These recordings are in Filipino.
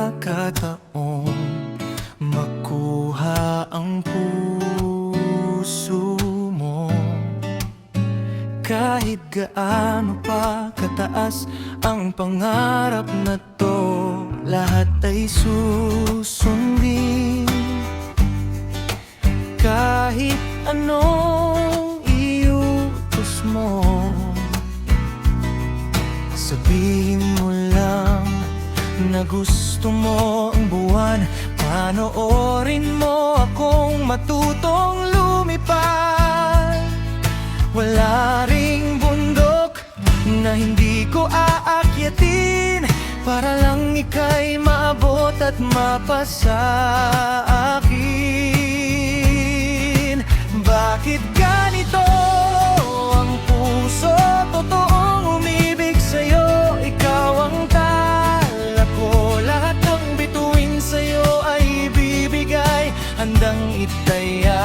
pagkakataong makuha ang puso mo. Kahit gaano pa kataas ang pangarap na to, lahat ay susundin. Kahit anong iutos mo, sabihin mo lang na gusto mo ang buwan. Panoorin mo akong matutong lumipad. Wala ring bundok na hindi ko aakyatin para lang ika'y maabot at mapasa akin. Bakit ganito ang puso? Totoong umibig sa'yo, ikaw ang tala ko. Lahat ng bituin sa'yo ay ibibigay, handang itaya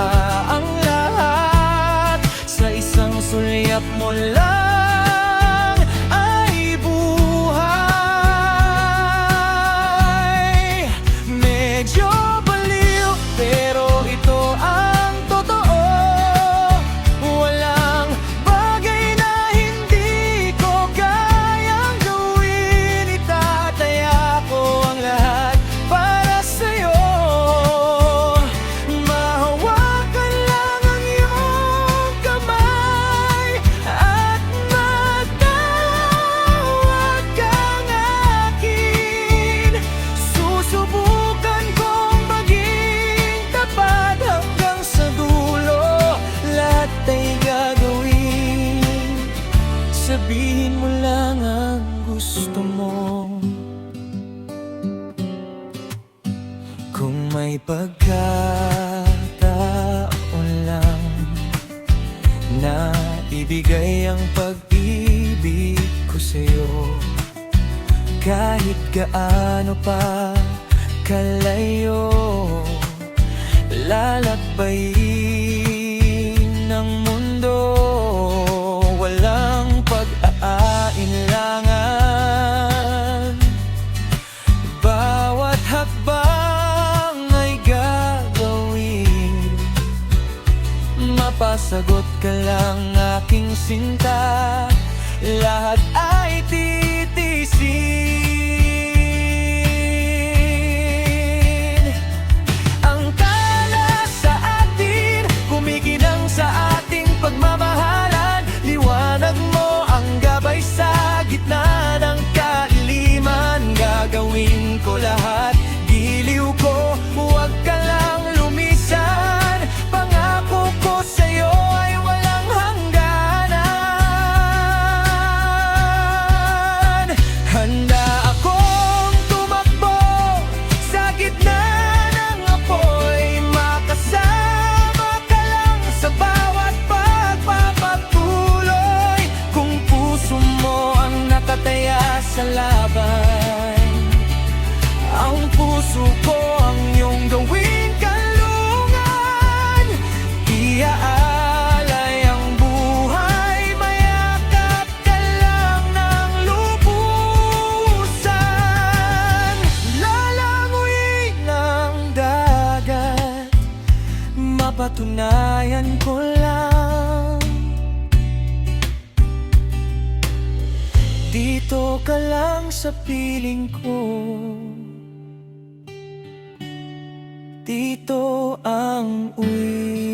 ang lahat. Sa isang sulyap mo lang ay buhay. Medyo baliw pero ito ang totoo. Walang bagay na hindi ko kayang gawin. Itataya ko ang lahat para sa'yo. Mahawakan lang ang iyong kamay at matawag kang akin. Susubukan kong maging tapat hanggang sa dulo. Lahat ay gagawin, sabihin mo lang ang gusto mo. Kung may pagkataon lang na ibigay ang pag-ibig ko sa'yo, kahit gaano pa kalayo, lalakbayin ng mundo. Walang pag-aalinlangan, bawat hakbang ay gagawin. Mapasagot ka lang aking sinta, lahat ay titiisin. Ang tala sa atin, kumikinang sa ating pagmamahalan. Liwanag mo ang gabay sa gitna ng kailiman. Gagawin ko lahat, giliw ko, huwag ka lang lumisan. Pangako ko sa'yo ay walang hangganan. Handa akong tumakbo sa gitna ng apoy. Makasama ka lang sa bawat pagpapatuloy. Kung puso mo ang nakataya sa laban, ang puso ko ang iyong gawing kalungan. Iaalay ang buhay, mayakap ka lang ng lubusan. Lalanguyin ng dagat, mapatunayan ko lang. Dito ka lang sa piling ko, dito ang uwi.